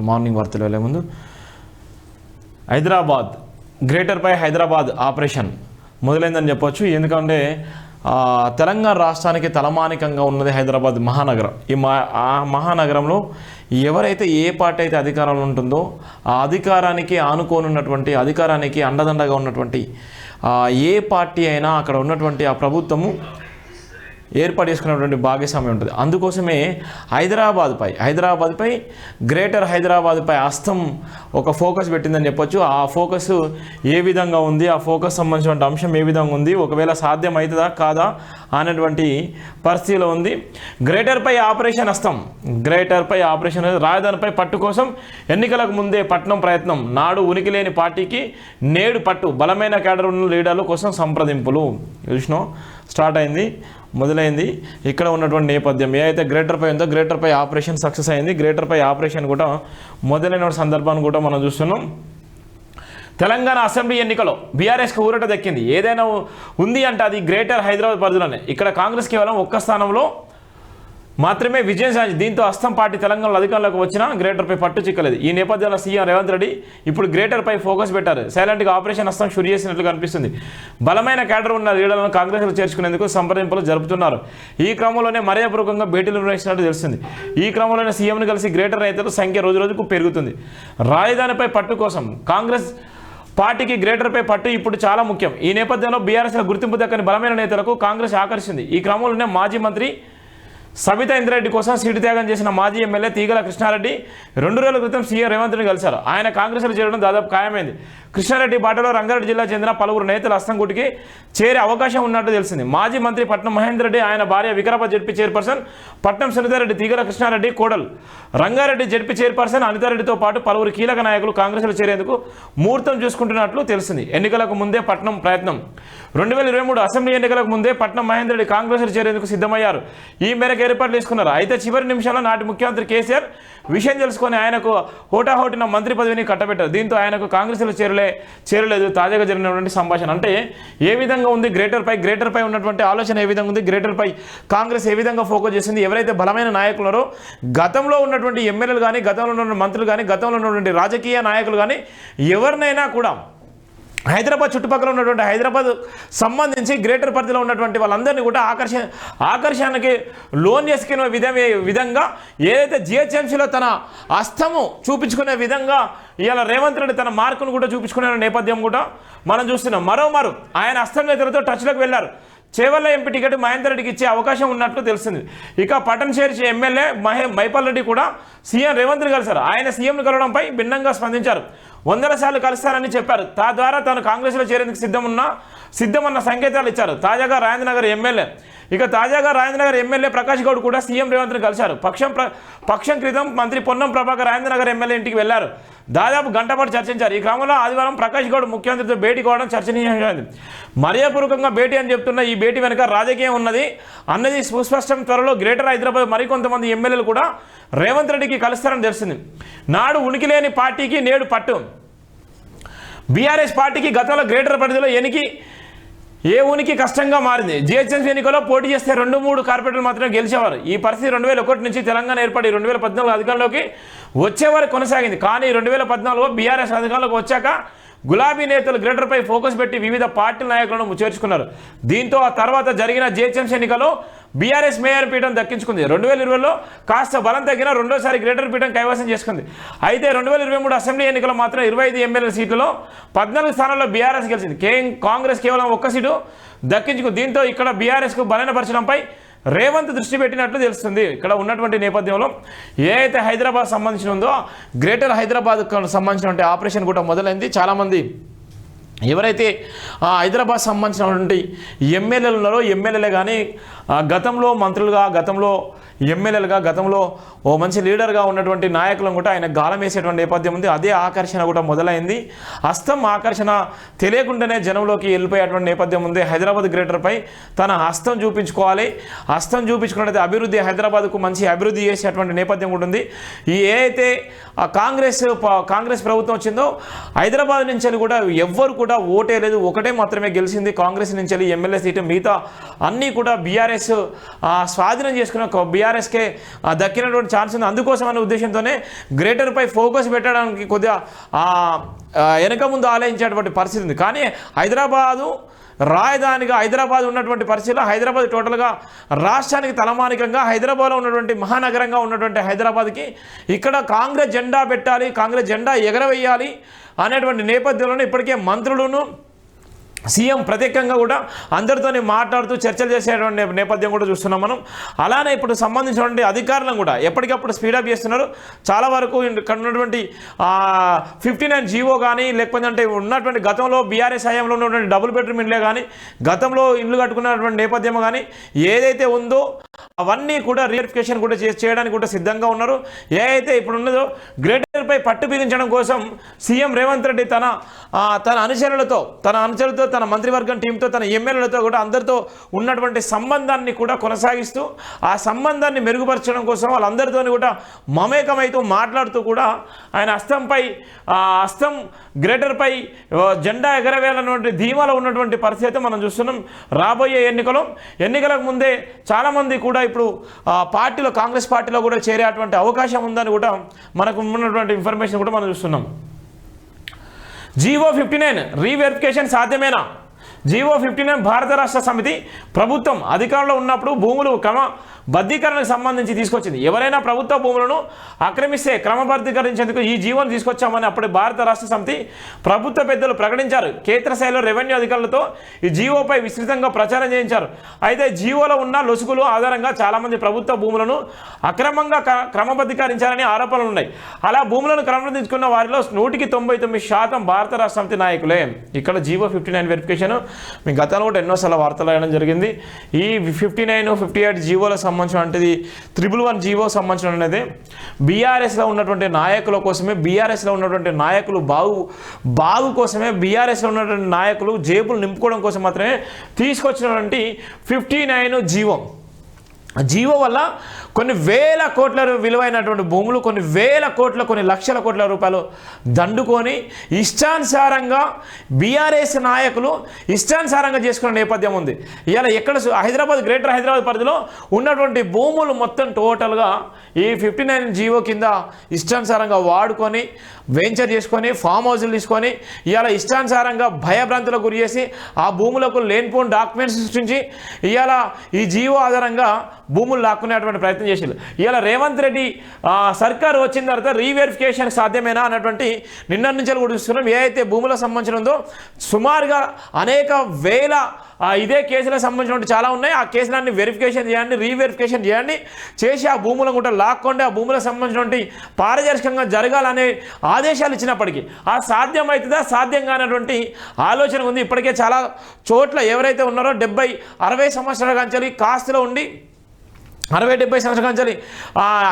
Morning వార్తలు వెళ్ళే ముందు హైదరాబాద్ గ్రేటర్పై హైదరాబాద్ ఆపరేషన్ మొదలైందని చెప్పొచ్చు. ఎందుకంటే తెలంగాణ రాష్ట్రానికి తలమానికంగా ఉన్నది హైదరాబాద్ మహానగరం. ఆ మహానగరంలో ఎవరైతే ఏ పార్టీ అయితే అధికారంలో ఉంటుందో ఆ అధికారానికి ఆనుకోనున్నటువంటి, అధికారానికి అండదండగా ఉన్నటువంటి ఏ పార్టీ అయినా అక్కడ ఉన్నటువంటి ఆ ప్రభుత్వము ఏర్పాటు చేసుకున్నటువంటి భాగస్వామ్యం ఉంటుంది. అందుకోసమే హైదరాబాద్పై గ్రేటర్ హైదరాబాద్పై హస్తం ఒక ఫోకస్ పెట్టిందని చెప్పొచ్చు. ఆ ఫోకస్ ఏ విధంగా ఉంది, ఆ ఫోకస్ సంబంధించిన అంశం ఏ విధంగా ఉంది, ఒకవేళ సాధ్యం అవుతుందా కాదా అనేటువంటి పరిస్థితిలో ఉంది. గ్రేటర్పై ఆపరేషన్ హస్తం, గ్రేటర్పై ఆపరేషన్ రాజధానిపై పట్టు కోసం ఎన్నికలకు ముందే పట్నం ప్రయత్నం, నాడు ఉనికి లేని పార్టీకి నేడు పట్టు, బలమైన కేడర్ ఉన్న లీడర్ల కోసం సంప్రదింపులు. చూసినాం, స్టార్ట్ అయింది, మొదలైంది. ఇక్కడ ఉన్నటువంటి నేపథ్యం ఏదైతే గ్రేటర్పై ఉందో గ్రేటర్పై ఆపరేషన్ సక్సెస్ అయింది. గ్రేటర్పై ఆపరేషన్ కూడా మొదలైన సందర్భాన్ని కూడా మనం చూస్తున్నాం. తెలంగాణ అసెంబ్లీ ఎన్నికలో బీఆర్ఎస్కి ఊరట దక్కింది. ఏదైనా ఉంది అంటే అది గ్రేటర్ హైదరాబాద్ పరిధిలోనే. ఇక్కడ కాంగ్రెస్ కేవలం ఒక్క స్థానంలో మాత్రమే విజయం సాధించింది. దీంతో హస్తం పార్టీ తెలంగాణలో అధికారంలోకి వచ్చినా గ్రేటర్పై పట్టు చిక్కలేదు. ఈ నేపథ్యంలో సీఎం రేవంత్ రెడ్డి ఇప్పుడు గ్రేటర్పై ఫోకస్ పెట్టారు. సైలెంట్గా ఆపరేషన్ హస్తం షురు చేసినట్లు కనిపిస్తుంది. బలమైన కేడర్ ఉన్న లీడర్లను కాంగ్రెస్లో చేర్చుకునేందుకు సంప్రదింపులు జరుపుతున్నారు. ఈ క్రమంలోనే మర్యాదపూర్వకంగా భేటీలు నిర్వహించినట్టు తెలిసింది. ఈ క్రమంలోనే సీఎంను కలిసి గ్రేటర్ నేతల సంఖ్య రోజుకు పెరుగుతుంది. రాజధానిపై పట్టు కోసం కాంగ్రెస్ పార్టీకి గ్రేటర్పై పట్టు ఇప్పుడు చాలా ముఖ్యం. ఈ నేపథ్యంలో బీఆర్ఎస్లో గుర్తింపు దక్కని బలమైన నేతలకు కాంగ్రెస్ ఆకర్షించింది. ఈ క్రమంలోనే మాజీ మంత్రి సబితా ఇంద్రారెడ్డి కోసం సీటు త్యాగం చేసిన మాజీ ఎమ్మెల్యే తీగల కృష్ణారెడ్డి 2 రోజుల క్రితం సీఎం రేవంత్ రెడ్డిని కలిశారు. ఆయన కాంగ్రెస్లో చేరడం దాదాపు ఖాయమైంది. కృష్ణారెడ్డి బాటలో రంగారెడ్డి జిల్లా చెందిన పలువురు నేతలు హస్తంగుటికి చేరే అవకాశం ఉన్నట్టు తెలిసింది. మాజీ మంత్రి పట్నం మహేందర్ రెడ్డి, ఆయన భార్య వికారాబాద్ జడ్పీ చైర్పర్సన్ పట్నం సునీతారెడ్డి, తీగల కృష్ణారెడ్డి కోడలు రంగారెడ్డి జడ్పీ చైర్పర్సన్ అనితారెడ్డితో పాటు పలువురు కీలక నాయకులు కాంగ్రెస్లో చేరేందుకు ముహూర్తం చూసుకుంటున్నట్లు తెలిసింది. ఎన్నికలకు ముందే పట్నం ప్రయత్నం. 2023 అసెంబ్లీ ఎన్నికలకు ముందే పట్నం మహేందర్ రెడ్డి కాంగ్రెస్లో చేరేందుకు సిద్ధమయ్యారు. ఈ మేరకు ఏర్పాట్లు తీసుకున్నారు. అయితే చివరి నిమిషంలో నాటి ముఖ్యమంత్రి కేసీఆర్ విషయం తెలుసుకొని ఆయనకు హోటాహోటిన మంత్రి పదవిని కట్టబెట్టారు. దీంతో ఆయనకు కాంగ్రెస్లో చేరలేదు. తాజాగా జరిగినటువంటి సంభాషణ అంటే ఏ విధంగా ఉంది, గ్రేటర్పై ఉన్నటువంటి ఆలోచన ఏ విధంగా ఉంది, గ్రేటర్పై కాంగ్రెస్ ఏ విధంగా ఫోకస్ చేసింది, ఎవరైతే బలమైన నాయకులరో గతంలో ఉన్నటువంటి ఎమ్మెల్యేలు కానీ, గతంలో ఉన్నటువంటి మంత్రులు కానీ, గతంలో ఉన్నటువంటి రాజకీయ నాయకులు కానీ ఎవరినైనా కూడా హైదరాబాద్ చుట్టుపక్కల ఉన్నటువంటి హైదరాబాద్ సంబంధించి గ్రేటర్ పరిధిలో ఉన్నటువంటి వాళ్ళందరినీ కూడా ఆకర్షణకి లోన్ చేసుకునే విధంగా ఏదైతే జిహెచ్ఎంసీలో తన హస్తము చూపించుకునే విధంగా ఇవాళ రేవంత్ రెడ్డి తన మార్కును కూడా చూపించుకునే నేపథ్యం కూడా మనం చూస్తున్నాం. మరోమారు ఆయన హస్తం నేతలతో టచ్లోకి వెళ్ళారు. చేవల్ల ఎంపీ టికెట్ మహేందర్ రెడ్డికి ఇచ్చే అవకాశం ఉన్నట్లు తెలిసింది. ఇక పట్టణశేరి ఎమ్మెల్యే మైపాల్ రెడ్డి కూడా సీఎం రేవంత్ రెడ్డి కలిశారు. ఆయన సీఎంను కలవడంపై భిన్నంగా స్పందించారు. 100 సార్లు కలుస్తారని చెప్పారు. తద్వారా తాను కాంగ్రెస్లో చేరేందుకు సిద్ధమన్న సంకేతాలు ఇచ్చారు. తాజాగా రాజేంద్రనగర్ ఎమ్మెల్యే ప్రకాష్ గౌడ్ కూడా సీఎం రేవంత్ రెడ్డిని కలిశారు. పక్షం క్రితం మంత్రి పొన్నం ప్రభాకర్ రాజేంద్రనగర్ ఎమ్మెల్యే ఇంటికి వెళ్లారు. దాదాపు గంట పాటు చర్చించారు. ఈ క్రమంలో ఆదివారం ప్రకాష్ గౌడ్ ముఖ్యమంత్రితో భేటీ కావడం చర్చనీయమైంది. మర్యాదపూర్వకంగా భేటీ అని చెప్తున్న ఈ భేటీ వెనుక రాజకీయం అన్నది సుస్పష్టం. త్వరలో గ్రేటర్ హైదరాబాద్ మరికొంతమంది ఎమ్మెల్యేలు కూడా రేవంత్ రెడ్డికి కలుస్తారని తెలిసింది. నాడు ఉనికి లేని పార్టీకి నేడు పట్టు. బీఆర్ఎస్ పార్టీకి గతంలో గ్రేటర్ పరిధిలో ఏ ఉనికి కష్టంగా మారింది. జిహెచ్ఎంసీ ఎన్నికల్లో పోటీ చేస్తే 2-3 కార్పొరేటర్లు మాత్రమే గెలిచేవారు. ఈ పరిస్థితి 2001 నుంచి తెలంగాణ ఏర్పడి 2014 అధికారంలోకి వచ్చేవారు కొనసాగింది. కానీ 2014లో బీఆర్ఎస్ అధికారంలోకి వచ్చాక గులాబీ నేతలు గ్రేటర్పై ఫోకస్ పెట్టి వివిధ పార్టీ నాయకులను చేర్చుకున్నారు. దీంతో ఆ తర్వాత జరిగిన జిహెచ్ఎంసీ ఎన్నికల్లో బీఆర్ఎస్ మేయర్ పీఠం దక్కించుకుంది. 2020లో కాస్త బలం తగ్గిన రెండోసారి గ్రేటర్ పీఠం కైవసం చేసుకుంది. అయితే 2023 అసెంబ్లీ ఎన్నికల్లో మాత్రం 25 ఎమ్మెల్యే సీట్లలో 14 స్థానాల్లో బీఆర్ఎస్ గెలిచింది. కాంగ్రెస్ కేవలం 1 సీటు దక్కించుకుంది. దీంతో ఇక్కడ బీఆర్ఎస్కు బలహీనపరచడంపై రేవంత్ దృష్టి పెట్టినట్లు తెలుస్తుంది. ఇక్కడ ఉన్నటువంటి నేపథ్యంలో ఏదైతే హైదరాబాద్ సంబంధించి ఉందో గ్రేటర్ హైదరాబాద్ సంబంధించినటువంటి ఆపరేషన్ కూడా మొదలైంది. చాలామంది ఎవరైతే హైదరాబాద్ సంబంధించినటువంటి ఎమ్మెల్యేలు ఉన్నారో ఎమ్మెల్యేలే కానీ గతంలో మంత్రులుగా, గతంలో ఎమ్మెల్యేలుగా, గతంలో ఓ మంచి లీడర్గా ఉన్నటువంటి నాయకులను కూడా ఆయన గాలం వేసేటువంటి నేపథ్యం ఉంది. అదే ఆకర్షణ కూడా మొదలైంది. హస్తం ఆకర్షణ తెలియకుండానే జనంలోకి వెళ్ళిపోయేటువంటి నేపథ్యం ఉంది. హైదరాబాద్ గ్రేటర్పై తన హస్తం చూపించుకోవాలి. హస్తం చూపించుకున్నట్లయితే అభివృద్ధి, హైదరాబాద్కు మంచి అభివృద్ధి చేసేటువంటి నేపథ్యం ఉంటుంది. ఈ ఏదైతే కాంగ్రెస్ ప్రభుత్వం వచ్చిందో హైదరాబాద్ నుంచి కూడా ఎవ్వరు కూడా ఓటే లేదు, ఒకటే మాత్రమే గెలిచింది కాంగ్రెస్ నుంచి ఎమ్మెల్యే సీటు. మిగతా అన్నీ కూడా బీఆర్ఎస్ స్వాధీనం చేసుకున్న బీఆర్ఎస్కే దక్కినటువంటి ఛాన్స్ ఉంది. అందుకోసం అనే ఉద్దేశంతోనే గ్రేటర్పై ఫోకస్ పెట్టడానికి కొద్దిగా వెనక ముందు ఆలోచించేటువంటి పరిస్థితి ఉంది. కానీ హైదరాబాదు రాజధానిగా హైదరాబాద్ ఉన్నటువంటి పరిస్థితుల్లో హైదరాబాద్ టోటల్గా రాష్ట్రానికి తలమానికంగా హైదరాబాద్లో ఉన్నటువంటి మహానగరంగా ఉన్నటువంటి హైదరాబాద్కి ఇక్కడ కాంగ్రెస్ జెండా పెట్టాలి, కాంగ్రెస్ జెండా ఎగరవేయాలి అనేటువంటి నేపథ్యంలోనే ఇప్పటికే మంత్రులను సీఎం ప్రత్యేకంగా కూడా అందరితోనే మాట్లాడుతూ చర్చలు చేసేటువంటి నేపథ్యం కూడా చూస్తున్నాం మనం. అలానే ఇప్పుడు సంబంధించినటువంటి అధికారులను కూడా ఎప్పటికప్పుడు స్పీడప్ చేస్తున్నారు. చాలా వరకు ఇక్కడ ఉన్నటువంటి 59 జీవో కానీ లేకపోతే అంటే ఉన్నటువంటి గతంలో బీఆర్ఎస్ హయాంలో ఉన్నటువంటి డబుల్ బెడ్రూమ్ ఇండ్లే కానీ గతంలో ఇల్లు కట్టుకున్నటువంటి నేపథ్యం కానీ ఏదైతే ఉందో అవన్నీ కూడా రీవెరిఫికేషన్ కూడా చేయడానికి కూడా సిద్ధంగా ఉన్నారు. ఏదైతే ఇప్పుడు ఉన్నదో గ్రేటర్పై పట్టు బిగించడం కోసం సీఎం రేవంత్ రెడ్డి తన అనుచరులతో తన మంత్రివర్గం టీంతో తన ఎమ్మెల్యేలతో కూడా అందరితో ఉన్నటువంటి సంబంధాన్ని కూడా కొనసాగిస్తూ ఆ సంబంధాన్ని మెరుగుపరచడం కోసం వాళ్ళందరితో కూడా మమేకమైతూ మాట్లాడుతూ కూడా ఆయన హస్తం గ్రేటర్పై జెండా ఎగరవేయాలన్నటువంటి ధీమాలో ఉన్నటువంటి పరిస్థితి మనం చూస్తున్నాం. రాబోయే ఎన్నికలకు ముందే చాలామంది కూడా ఇప్పుడు కాంగ్రెస్ పార్టీలో కూడా చేరేటువంటి అవకాశం ఉందని కూడా మనకు ఉన్నటువంటి ఇన్ఫర్మేషన్ కూడా మనం చూస్తున్నాం. జీవో 59 రీవెరిఫికేషన్ సాధ్యమేనా? జీవో 59 భారత రాష్ట్ర సమితి ప్రభుత్వం అధికారంలో ఉన్నప్పుడు భూములు క్రమబద్ధీకరణకు సంబంధించి తీసుకొచ్చింది. ఎవరైనా ప్రభుత్వ భూములను ఆక్రమిస్తే క్రమబద్ధీకరించేందుకు ఈ జీవోను తీసుకొచ్చామని అప్పుడు భారత రాష్ట్ర సమితి ప్రభుత్వ పెద్దలు ప్రకటించారు. క్షేత్రస్థాయిలో రెవెన్యూ అధికారులతో ఈ జీవోపై విస్తృతంగా ప్రచారం చేయించారు. అయితే జీవోలో ఉన్న లొసుగులు ఆధారంగా చాలామంది ప్రభుత్వ భూములను అక్రమంగా క్రమబద్ధీకరించారని ఆరోపణలు ఉన్నాయి. అలా భూములను క్రమబద్ధీకరించుకున్న వారిలో 99% భారత రాష్ట్ర సమితి నాయకులే. ఇక్కడ జీవో 59 వెరిఫికేషన్ మీ గతంలో కూడా ఎన్నోసార్లు వార్తలు వేయడం జరిగింది. ఈ 59, 58 జీవోలకు సంబంధించినటువంటిది 111 జీవో సంబంధించిన అనేది బీఆర్ఎస్లో ఉన్నటువంటి నాయకుల కోసమే, బీఆర్ఎస్లో ఉన్నటువంటి నాయకులు బాగు కోసమే, బీఆర్ఎస్లో ఉన్నటువంటి నాయకులు జేబులు నింపుకోవడం కోసం మాత్రమే తీసుకొచ్చినటువంటి 59 జీవో వల్ల కొన్ని వేల కోట్ల విలువైనటువంటి భూములు కొన్ని లక్షల కోట్ల రూపాయలు దండుకొని ఇష్టానుసారంగా బీఆర్ఎస్ నాయకులు ఇష్టానుసారంగా చేసుకునే నేపథ్యం ఉంది. ఇవాళ గ్రేటర్ హైదరాబాద్ పరిధిలో ఉన్నటువంటి భూములు మొత్తం టోటల్గా ఈ 59 జీవో కింద ఇష్టానుసారంగా వాడుకొని వెంచర్ చేసుకొని ఫామ్ హౌస్లు తీసుకొని ఇవాళ ఇష్టానుసారంగా భయభ్రాంతులకు గురి చేసి ఆ భూములకు లేనిపోని డాక్యుమెంట్స్ సృష్టించి ఇవాళ ఈ జీవో ఆధారంగా భూములు లాక్కునేటువంటి ప్రయత్నం చేసింది. ఇవాళ రేవంత్ రెడ్డి సర్కారు వచ్చిన తర్వాత రీవెరిఫికేషన్ సాధ్యమేనా అన్నటువంటి నిన్న నుంచి కూడా చూస్తున్నాం. ఏదైతే భూములకు సంబంధించిన ఉందో సుమారుగా అనేక వేల ఇదే కేసులకు సంబంధించిన చాలా ఉన్నాయి. ఆ కేసులన్నీ వెరిఫికేషన్ చేయండి, రీవెరిఫికేషన్ చేయండి, చేసి ఆ భూములను కూడా లాక్కోండి, ఆ భూములకు సంబంధించినటువంటి పారదర్శకంగా జరగాలనే ఆదేశాలు ఇచ్చినప్పటికీ ఆ సాధ్యమవుతుందా సాధ్యం కానటువంటి ఆలోచన ఉంది. ఇప్పటికే చాలా చోట్ల ఎవరైతే ఉన్నారో 70-60 సంవత్సరాల కంచెలు కాస్తులో ఉండి 60-70 సంవత్సరాల నుంచి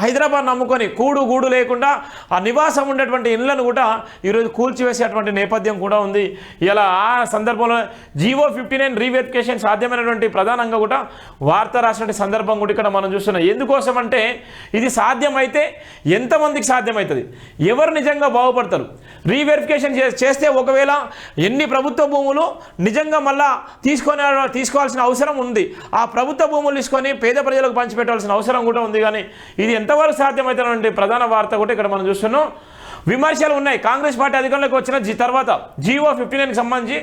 హైదరాబాద్ నమ్ముకొని గూడు లేకుండా ఆ నివాసం ఉండేటువంటి ఇళ్లను కూడా ఈరోజు కూల్చివేసేటువంటి నేపథ్యం కూడా ఉంది. ఇలా ఆ సందర్భంలో జీవో 59 రీవెరిఫికేషన్ సాధ్యమైనటువంటి ప్రధానంగా కూడా వార్త రాసినటువంటి సందర్భం కూడా ఇక్కడ మనం చూస్తున్నాం. ఎందుకోసం అంటే ఇది సాధ్యమైతే ఎంతమందికి సాధ్యమవుతుంది, ఎవరు నిజంగా బాగుపడతారు? రీవెరిఫికేషన్ చేస్తే ఒకవేళ ఎన్ని ప్రభుత్వ భూములు నిజంగా మళ్ళా తీసుకోవాల్సిన అవసరం ఉంది. ఆ ప్రభుత్వ భూములు తీసుకొని పేద ప్రజలకు పంచిపెట్టాల్సిన అవసరం కూడా ఉంది. కానీ ఇది ఎంతవరకు సాధ్యమవుతున్నటువంటి ప్రధాన వార్త కూడా ఇక్కడ మనం చూస్తున్నాం. విమర్శలు ఉన్నాయి. కాంగ్రెస్ పార్టీ అధికారంలోకి వచ్చిన తర్వాత జీవో 59కి సంబంధించి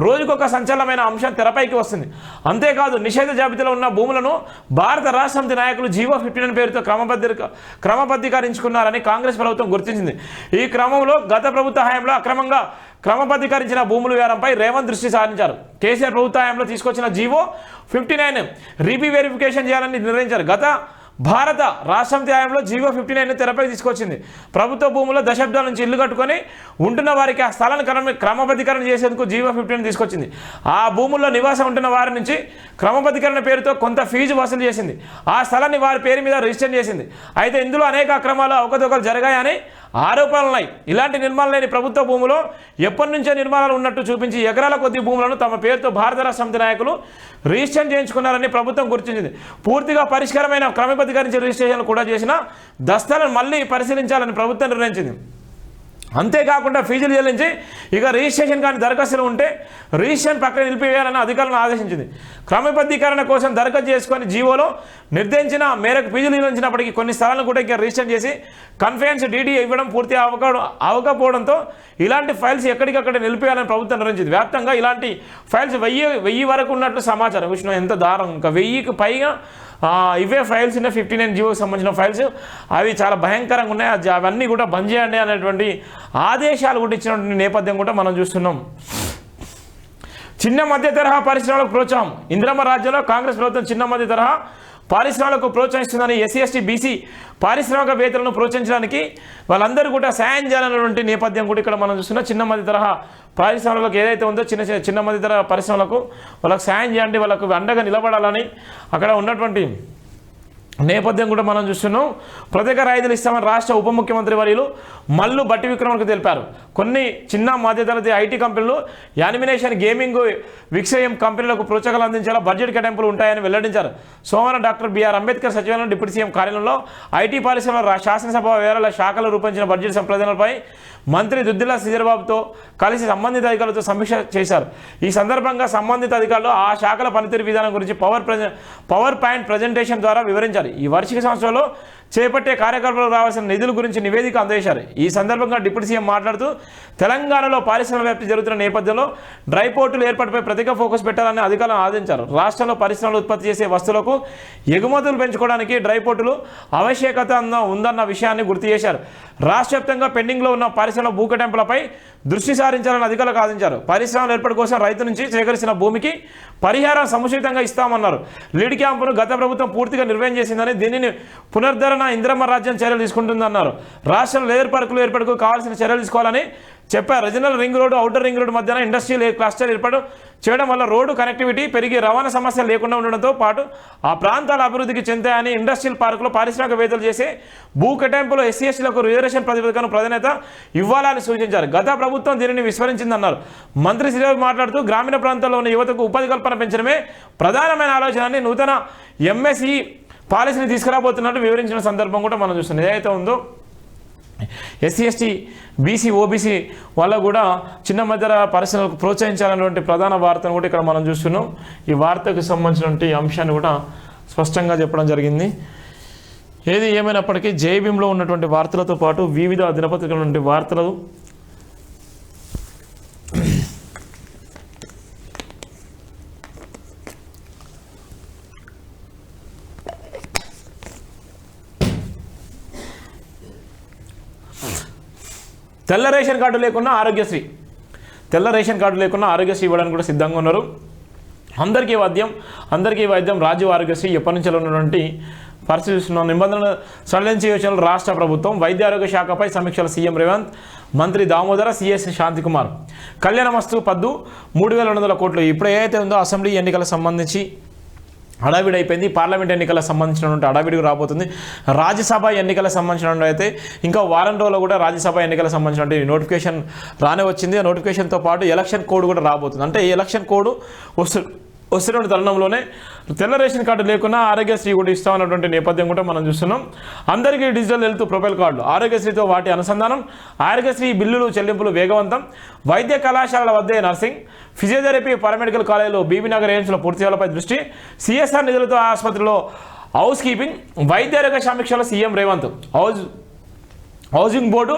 రోజుకొక సంచలనమైన అంశం తెరపైకి వస్తుంది. అంతేకాదు నిషేధ జాబితాలో ఉన్న భూములను భారత రాష్ట్ర సమితి నాయకులు జీవో 59 పేరుతో క్రమబద్ధీకరించుకున్నారని కాంగ్రెస్ ప్రభుత్వం గుర్తించింది. ఈ క్రమంలో గత ప్రభుత్వ హయాంలో అక్రమంగా క్రమబద్ధీకరించిన భూముల వ్యవహారంపై రేవంత్ దృష్టి సారించారు. కేసీఆర్ ప్రభుత్వ హయాంలో తీసుకొచ్చిన జీవో 59 రీవెరిఫికేషన్ చేయాలని నిర్ణయించారు. గత భారత రాష్ట్ర సమితి హయాంలో జీవో 59 తెరపైకి తీసుకొచ్చింది. ప్రభుత్వ భూముల్లో దశాబ్దాల నుంచి ఇల్లు కట్టుకొని ఉంటున్న వారికి ఆ స్థలాన్ని క్రమబద్ధీకరణ చేసేందుకు జీవో 59 తీసుకొచ్చింది. ఆ భూముల్లో నివాసం ఉంటున్న వారి నుంచి క్రమబద్ధీకరణ పేరుతో కొంత ఫీజు వసూలు చేసింది. ఆ స్థలాన్ని వారి పేరు మీద రిజిస్టర్ చేసింది. అయితే ఇందులో అనేక అక్రమాలు అవకతవకలు జరిగాయని ఆరోపణలు ఉన్నాయి. ఇలాంటి నిర్మాణాలు లేని ప్రభుత్వ భూములో ఎప్పటి నుంచో నిర్మాణాలు ఉన్నట్టు చూపించి ఎకరాల కొద్ది భూములను తమ పేరుతో భారత రాష్ట్ర సమితి నాయకులు రిజిస్టర్ చేయించుకున్నారని ప్రభుత్వం గుర్తించింది. పూర్తిగా పరిష్కారమైన క్రమబద్ధీకరించే రిజిస్ట్రేషన్లు కూడా చేసిన దస్తాలను మళ్ళీ పరిశీలించాలని ప్రభుత్వం నిర్ణయించింది. అంతేకాకుండా ఫీజులు చెల్లించి ఇక రిజిస్ట్రేషన్ కానీ దరఖాస్తులు ఉంటే రిజిస్ట్రేషన్ పక్కన నిలిపివేయాలని అధికారులను ఆదేశించింది. క్రమబద్ధీకరణ కోసం దరఖాస్తు చేసుకొని జీవోలో నిర్దేశించిన మేరకు ఫీజులు చెల్లించినప్పటికీ కొన్ని స్థలాలను కూడా ఇంకా రిజిస్టర్ చేసి కన్ఫరెన్స్ డీడీ ఇవ్వడం పూర్తి అవ్వకపోవడంతో ఇలాంటి ఫైల్స్ ఎక్కడికక్కడ నిలిపేయాలని ప్రభుత్వం నిర్ణయించింది. వ్యాప్తంగా ఇలాంటి ఫైల్స్ 1000 వరకు ఉన్నట్లు సమాచారం. విష్ణు ఎంత దారుణం, ఇంకా 1000కి పైగా ఇవే ఫైల్స్ ఉన్నాయి. 59 జీవోకి సంబంధించిన ఫైల్స్ అవి చాలా భయంకరంగా ఉన్నాయి. అవన్నీ కూడా బంద్ చేయండి అనేటువంటి ఆదేశాలు కూడా ఇచ్చినటువంటి నేపథ్యం కూడా మనం చూస్తున్నాం. చిన్న మధ్య తరహా పరిశ్రమలకు ప్రోత్సాహం. ఇందిరమ్మ రాజ్యంలో కాంగ్రెస్ ప్రభుత్వం చిన్న మధ్య తరహా పారిశ్రామికలకు ప్రోత్సహిస్తుందని ఎస్సీ ఎస్టీ బీసీ పారిశ్రామికవేత్తలను ప్రోత్సహించడానికి వాళ్ళందరూ కూడా సాయం చేయాలన్నటువంటి నేపథ్యం కూడా ఇక్కడ మనం చూస్తున్నాం. చిన్న మధ్య తరహా పారిశ్రామికలకు ఏదైతే ఉందో చిన్న మధ్య తరహా పరిశ్రమలకు వాళ్ళకు సాయం చేయండి, వాళ్ళకు అండగా నిలబడాలని అక్కడ ఉన్నటువంటి నేపథ్యం కూడా మనం చూస్తున్నాం. ప్రత్యేక రాయితీలు ఇస్తామని రాష్ట్ర ఉప ముఖ్యమంత్రి వర్యులు మల్లు బట్టి విక్రమకు తెలిపారు. కొన్ని చిన్న మధ్యతరగతి ఐటీ కంపెనీలు యానిమేషన్ గేమింగ్ విక్సయం కంపెనీలకు ప్రోత్సాహాలు అందించేలా బడ్జెట్ కేటాయింపులు ఉంటాయని వెల్లడించారు. సోమవారం డాక్టర్ బిఆర్ అంబేద్కర్ సచివాలయం డిప్యూటీ సీఎం కార్యాలయంలో ఐటీ పరిశ్రమల శాసనసభ వేల శాఖలు రూపొందించిన బడ్జెట్ సంప్రదాయాలపై మంత్రి దుద్దిల్ల శ్రీధర్బాబుతో కలిసి సంబంధిత అధికారులతో సమీక్ష చేశారు. ఈ సందర్భంగా సంబంధిత అధికారులు ఆ శాఖల పనితీరు విధానం గురించి పవర్ పాయింట్ ప్రజెంటేషన్ ద్వారా వివరించారు. ఈ వార్షిక సంవత్సరంలో చేపట్టే కార్యకలాపాలకు రావాల్సిన నిధుల గురించి నివేదిక అందజేశారు. ఈ సందర్భంగా డిప్యూటీ సీఎం మాట్లాడుతూ తెలంగాణలో పారిశ్రామిక వ్యాప్తి జరుగుతున్న నేపథ్యంలో డ్రై పోర్టుల ఏర్పాటుపై ప్రత్యేక ఫోకస్ పెట్టాలని అధికారులను ఆదేశించారు. రాష్ట్రంలో పరిశ్రమలు ఉత్పత్తి చేసే వస్తువులకు ఎగుమతులు పెంచుకోవడానికి డ్రై పోర్టులు ఆవశ్యకత ఉందన్న విషయాన్ని గుర్తు చేశారు. రాష్ట్ర వ్యాప్తంగా పెండింగ్లో ఉన్న పరిశ్రమల భూకేటాయింపులపై దృష్టి సారించాలని అధికారులకు ఆదేశించారు. పరిశ్రమల ఏర్పాటు కోసం రైతు నుంచి సేకరించిన భూమికి పరిహారం సముచితంగా ఇస్తామన్నారు. లీడ్ క్యాంపును గత ప్రభుత్వం పూర్తిగా నిర్వహణ చేసిందని దీనిని పునరుద్ధరణ ఇందిరమ్మ రాజ్యం చర్యలు తీసుకుంటుందన్నారు. రాష్ట్రంలో లేబర్ పార్కులు ఏర్పాటుకు కావాల్సిన చర్యలు తీసుకోవాలని చెప్పారు. Regional ring road, outer ring road మధ్యన ఇండస్ట్రియల్ క్లస్టర్ ఏర్పాటు చేయడం వల్ల రోడ్డు కనెక్టివిటీ పెరిగి రవాణా సమస్యలు లేకుండా ఉండడంతో పాటు ఆ ప్రాంతాల అభివృద్ధికి చెందాయని ఇండస్ట్రియల్ పార్కులో పారిశ్రామికవేత్తలు చేసే భూ కేటాయింపులో ఎస్సీ ఎస్టీలకు రిజర్వేషన్ ప్రాతిపదికను ప్రాధాన్యత ఇవ్వాలని సూచించారు. గత ప్రభుత్వం దీనిని విస్మరించిందన్నారు. మంత్రి శ్రీరామ్ మాట్లాడుతూ గ్రామీణ ప్రాంతాల్లో ఉన్న యువతకు ఉపాధి కల్పన పెంచడమే ప్రధానమైన ఆలోచనని నూతన ఎంఎస్ఈ పాలసీని తీసుకురాబోతున్నట్టు వివరించిన సందర్భం కూడా మనం చూస్తున్నాం. ఏదైతే ఉందో ఎస్సీ ఎస్టీ బీసీ ఓబీసీ వాళ్ళ కూడా చిన్న మధ్య పరిశ్రమలకు ప్రోత్సహించాలన్నటువంటి ప్రధాన వార్తను కూడా ఇక్కడ మనం చూస్తున్నాం. ఈ వార్తకు సంబంధించినటువంటి అంశాన్ని కూడా స్పష్టంగా చెప్పడం జరిగింది. ఏది ఏమైనప్పటికీ జేబీఎంలో ఉన్నటువంటి వార్తలతో పాటు వివిధ దినపత్రికల నుండి వార్తలు తెల్ల రేషన్ కార్డు లేకుండా ఆరోగ్యశ్రీ ఇవ్వడానికి కూడా సిద్ధంగా ఉన్నారు. అందరికీ వైద్యం రాజీవ్ ఆరోగ్యశ్రీ ఎప్పటి నుంచి ఉన్నటువంటి పరిస్థితి చూస్తున్నాం. నిబంధనలు సడలించే యోచనలు రాష్ట్ర ప్రభుత్వం. వైద్య ఆరోగ్య శాఖపై సమీక్షలు సీఎం రేవంత్, మంత్రి దామోదర, సిఎస్ శాంతికుమార్. కళ్యాణమస్తు పద్దు 3200 కోట్లు. ఇప్పుడు ఏదైతే ఉందో అసెంబ్లీ ఎన్నికలకు సంబంధించి హడావిడి అయిపోయింది. పార్లమెంట్ ఎన్నికలకు సంబంధించినటువంటి హడావిడికి రాబోతుంది. రాజ్యసభ ఎన్నికలకు సంబంధించినటువంటి అయితే ఇంకా వారం రోజుల్లో కూడా రాజ్యసభ ఎన్నికలకు సంబంధించినటువంటి నోటిఫికేషన్ రానే వచ్చింది. ఆ నోటిఫికేషన్తో పాటు ఎలక్షన్ కోడ్ కూడా రాబోతుంది. అంటే ఈ ఎలక్షన్ కోడ్ వస్తున్న తరుణంలోనే తెల్ల రేషన్ కార్డు లేకుండా ఆరోగ్యశ్రీ కూడా ఇస్తామన్నటువంటి నేపథ్యం కూడా మనం చూస్తున్నాం. అందరికీ డిజిటల్ హెల్త్ ప్రొఫైల్ కార్డులు, ఆరోగ్యశ్రీతో వాటి అనుసంధానం, ఆరోగ్యశ్రీ బిల్లులు చెల్లింపులు వేగవంతం, వైద్య కళాశాలల వద్దే నర్సింగ్, ఫిజియోథెరపీ, పారామెడికల్ కాలేజీలో బీబీనగర్ ఎయిమ్స్లో పూర్తి సేవలపై దృష్టి, సిఎస్ఆర్ నిధులతో ఆసుపత్రిలో హౌస్ కీపింగ్, వైద్య ఆరోగ్య సమీక్షలో సీఎం రేవంత్. హౌసింగ్ బోర్డు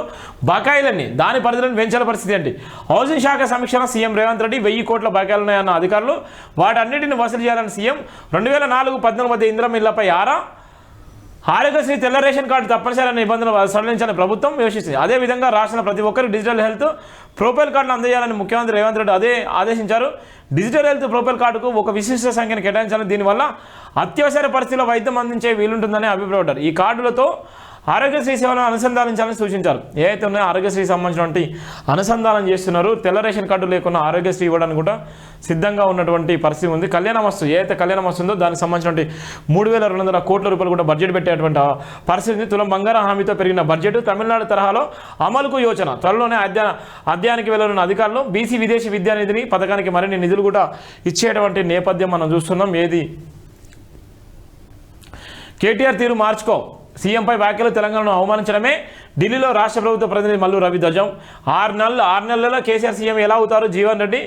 బకాయిలన్నీ దాని పరిధిలోని పెంచాల పరిస్థితి ఏంటి? హౌసింగ్ శాఖ సమీక్షలో సీఎం రేవంత్ రెడ్డి 1000 కోట్ల బకాయిలు ఉన్నాయన్న అధికారులు వాటన్నిటిని వసూలు చేయాలని సీఎం. 2004-14 మధ్య ఇందిరమ్మ ఇళ్లపై ఆరా. ఆరోగ్యశ్రీ తెల్ల రేషన్ కార్డు తప్పనిసరి నిబంధనలు సడలించాలని ప్రభుత్వం యోచిస్తుంది. అదేవిధంగా రాష్ట్రంలో ప్రతి ఒక్కరికి డిజిటల్ హెల్త్ ప్రొఫైల్ కార్డును అందజేయాలని ముఖ్యమంత్రి రేవంత్ రెడ్డి ఆదేశించారు. డిజిటల్ హెల్త్ ప్రొఫైల్ కార్డుకు ఒక విశిష్ట సంఖ్యను కేటాయించాలని, దీనివల్ల అత్యవసర పరిస్థితుల్లో వైద్యం అందించే వీలుంటుందని అభిప్రాయపడ్డారు. ఈ కార్డులతో ఆరోగ్యశ్రీ సేవలను అనుసంధానించాలని సూచించారు. ఏదైతే ఉన్నాయో ఆరోగ్యశ్రీ సంబంధించినటువంటి అనుసంధానం చేస్తున్నారు. తెల్ల రేషన్ కార్డు లేకుండా ఆరోగ్యశ్రీ ఇవ్వడానికి కూడా సిద్ధంగా ఉన్నటువంటి పరిస్థితి ఉంది. కళ్యాణమస్తు ఏదైతే కళ్యాణమస్తు ఉందో దానికి సంబంధించినటువంటి 3200 కోట్ల రూపాయలు కూడా బడ్జెట్ పెట్టేటువంటి పరిస్థితి. తులం బంగారం హామీతో పెరిగిన బడ్జెట్. తమిళనాడు తరహాలో అమలుకు యోచన. త్వరలోనే అధ్యయనానికి వెళ్లనున్న అధికారులు. బీసీ విదేశీ విద్యానిధిని పథకానికి మరిన్ని నిధులు కూడా ఇచ్చేటువంటి నేపథ్యం మనం చూస్తున్నాం. ఏది కేటీఆర్ తీరు మార్చుకో, సీఎంపై వ్యాఖ్యలు తెలంగాణను అవమానించడమే ఢిల్లీలో రాష్ట్ర ప్రభుత్వ ప్రతినిధి మల్లు రవి ధ్వజం. 6 నెలల్లో కేసీఆర్ సీఎం ఎలా అవుతారు జీవన్ రెడ్డి,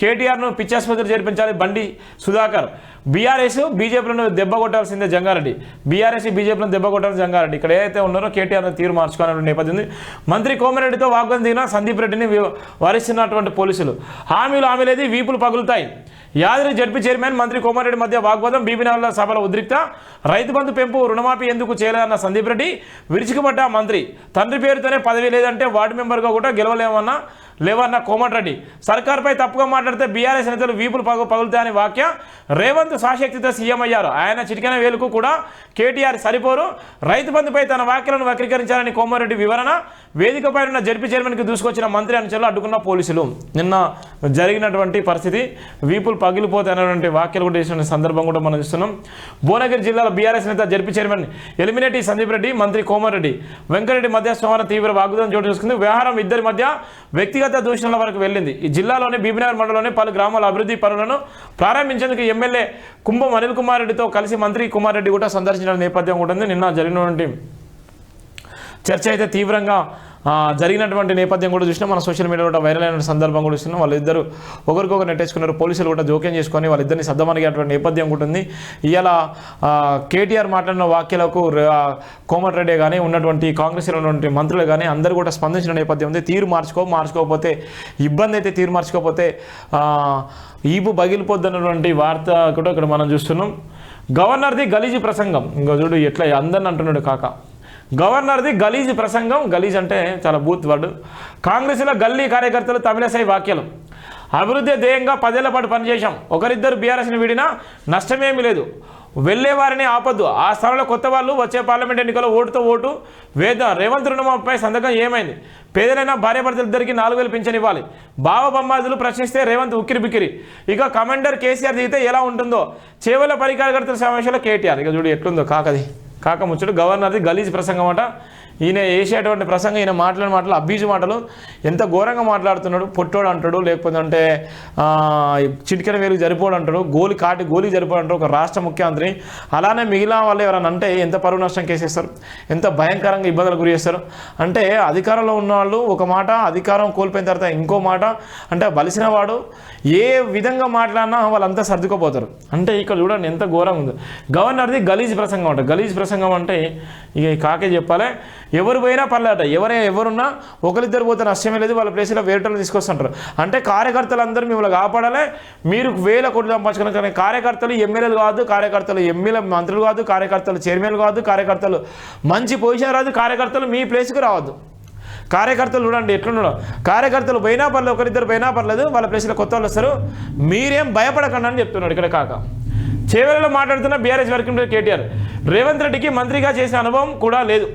కేటీఆర్ను పిచ్చాసుపత్రి చేర్పించాలి బండి సుధాకర్. బీఆర్ఎస్ బీజేపీలను దెబ్బ కొట్టాల్సిందే జంగారెడ్డి. బీఆర్ఎస్ బీజేపీలను దెబ్బ కొట్టాల్సిన జంగారెడ్డి. ఇక్కడ ఏదైతే ఉన్నారో కేటీఆర్ను తీరు మార్చుకునే నేపథ్యం ఉంది. మంత్రి కోమిరెడ్డితో వాగ్వాదం దిగిన సందీప్ రెడ్డిని వరిస్తున్నటువంటి పోలీసులు. హామీలేది వీపులు పగులుతాయి. యాదగిరి జడ్పీ చైర్మన్ మంత్రి కోమారెడ్డి మధ్య వాగ్వాదం. బీబీనగర్లో సభలో ఉద్రిక్త. రైతు బంధు పెంపు రుణమాఫీ ఎందుకు చేయలేదన్న సందీప్ రెడ్డి. విరుచుకుపడ్డ మంత్రి. తండ్రి పేరుతోనే పదవి లేదంటే వార్డు మెంబర్గా కూడా లేవన్న కోమటిరెడ్డి. సర్కార్పై తప్పుగా మాట్లాడితే బీఆర్ఎస్ నేతలు వీపులు పగులుతాయని వ్యాఖ్య. రేవంత్ సాశక్తితో సీఎం అయ్యారు. ఆయన చిటికెన వేలుకు కూడా కేటీఆర్ సరిపోరు. రైతు బంధుపై తన వ్యాఖ్యలను వక్రీకరించాలని కోమారెడ్డి వివరణ. వేదికపై ఉన్న జడ్పీ చైర్మన్కి దూసుకొచ్చిన మంత్రి అనుచరులు అడ్డుకున్న పోలీసులు. నిన్న జరిగినటువంటి పరిస్థితి వీపులు పగిలిపోతాయనేటువంటి వ్యాఖ్యలు కూడా చేసిన సందర్భం కూడా మనం చూస్తున్నాం. భువనగిరి జిల్లాలో బీఆర్ఎస్ నేత జడ్పీ చైర్మన్ ఎలిమినేటి సందీప్ రెడ్డి, మంత్రి కోమారెడ్డి వెంకరెడ్డి మధ్య సోమవారం తీవ్ర వాగ్వాదం చోటు చేసుకుంది. వ్యవహారం ఇద్దరి మధ్య వ్యక్తిగత దూషణల వరకు వెళ్ళింది. ఈ జిల్లాలోని బీబీనగర్ మండలంలోని పలు గ్రామాల అభివృద్ధి పనులను ప్రారంభించేందుకు ఎమ్మెల్యే కుంభం అనిల్ కుమార్ రెడ్డితో కలిసి మంత్రి కుమార్ రెడ్డి కూడా సందర్శించిన నేపథ్యం కూడా ఉంది. నిన్న జరిగినటువంటి చర్చ అయితే తీవ్రంగా జరిగినటువంటి నేపథ్యం కూడా చూసినా మన సోషల్ మీడియాలో కూడా వైరల్ అయిన సందర్భం కూడా చూస్తున్నాం. వాళ్ళిద్దరు ఒకరికొకరు నెట్టేసుకున్నారు. పోలీసులు కూడా జోక్యం చేసుకొని వాళ్ళిద్దరిని సద్దమనిగేటువంటి నేపథ్యం కూడా ఉంది. ఇవాళ కేటీఆర్ మాట్లాడిన వ్యాఖ్యలకు కోమటిరెడ్డి కానీ ఉన్నటువంటి కాంగ్రెస్లో ఉన్నటువంటి మంత్రులు కానీ అందరూ కూడా స్పందించిన నేపథ్యం ఉంది. తీరు మార్చుకోకపోతే ఇబ్బంది అయితే తీరు మార్చుకోకపోతే ఈపు బగిలిపోద్దన్నటువంటి వార్త కూడా ఇక్కడ మనం చూస్తున్నాం. గవర్నర్ది గలీజీ ప్రసంగం. ఇంకా చూడు ఎట్లా అందరిని అంటున్నాడు కాక. గవర్నర్ది గలీజ్ ప్రసంగం. గలీజ్ అంటే చాలా బూత్ వర్డ్. కాంగ్రెస్లో గల్లీ కార్యకర్తలు తమిళసై వ్యాఖ్యలు. అభివృద్ధి ధ్యేయంగా 10 ఏళ్ల పాటు పనిచేశాం. ఒకరిద్దరు బీఆర్ఎస్ని వీడినా నష్టమేమీ లేదు. వెళ్ళేవారిని ఆపద్దు. ఆ స్థానంలో కొత్త వాళ్ళు వచ్చే పార్లమెంట్ ఎన్నికల్లో ఓటు వేద్దాం. రేవంత్ రుణమాఫీపై సంతకం ఏమైంది? పేదలైన భార్యాభర్తలిద్దరికీ 4,000 పింఛన్ ఇవ్వాలి. బావబొమ్మాదులు ప్రశ్నిస్తే రేవంత్ ఉక్కిరి బిక్కిరి. ఇక కమాండర్ కేసీఆర్ దిగితే ఎలా ఉంటుందో. చేవల పరికారకర్తల సమావేశంలో కేటీఆర్. ఇక చూడు ఎట్లుందో కాక ముచ్చడు. గవర్నర్ది గలీజ్ ప్రసంగం అట. ఈయన వేసేటువంటి ప్రసంగం, ఈయన మాట్లాడిన మాటలు అబ్బీజు మాటలు. ఎంత ఘోరంగా మాట్లాడుతున్నాడు. పొట్టోడు అంటాడు, లేకపోతే అంటే చిటికెన వేలుకి సరిపోడు అంటాడు, గోలికి సరిపోడు అంటాడు ఒక రాష్ట్ర ముఖ్యమంత్రి. అలానే మిగిలిన వాళ్ళు ఎవరైనా అంటే ఎంత పరువు నష్టం కేసేస్తారు, ఎంత భయంకరంగా ఇబ్బందులకు గురి చేస్తారు. అంటే అధికారంలో ఉన్నవాళ్ళు ఒక మాట, అధికారం కోల్పోయిన తర్వాత ఇంకో మాట. అంటే బలిసిన వాడు ఏ విధంగా మాట్లాడినా వాళ్ళంతా సర్దుకోపోతారు. అంటే ఇక్కడ చూడండి ఎంత ఘోరంగా ఉంది. గవర్నర్ది గలీజ్ ప్రసంగం అంట. గలీజ్ ప్రసంగం అంటే ఇక కాకే చెప్పాలి. ఎవరు పోయినా పర్లేదట. ఎవరున్నా ఒకరిద్దరు పోతే నష్టమే లేదు. వాళ్ళ ప్లేస్లో వేరేటోళ్ళు తీసుకొస్తుంటారు. అంటే కార్యకర్తలు అందరూ మిమ్మల్ని కాపాడాలి. మీరు 1000 కోట్లు సంపాదించుకున్నారు. కానీ కార్యకర్తలు ఎమ్మెల్యేలు కాదు, కార్యకర్తలు మంత్రులు కాదు, కార్యకర్తలు చైర్మన్లు కాదు, కార్యకర్తలు మంచి పొజిషన్ రాదు, కార్యకర్తలు మీ ప్లేస్కి రావద్దు. కార్యకర్తలు చూడండి ఎట్లున్నాడు. కార్యకర్తలు పోయినా పర్లేదు, ఒకరిద్దరు పోయినా పర్లేదు, వాళ్ళ ప్లేస్లో కొత్త వాళ్ళు వస్తారు. మీరేం భయపడకండి అని చెప్తున్నాడు ఇక్కడ కాక. చేవెళ్లలో మాట్లాడుతున్న బీఆర్ఎస్ వర్కింగ్ కేటీఆర్. రేవంత్ రెడ్డికి మంత్రిగా చేసిన అనుభవం కూడా లేదు.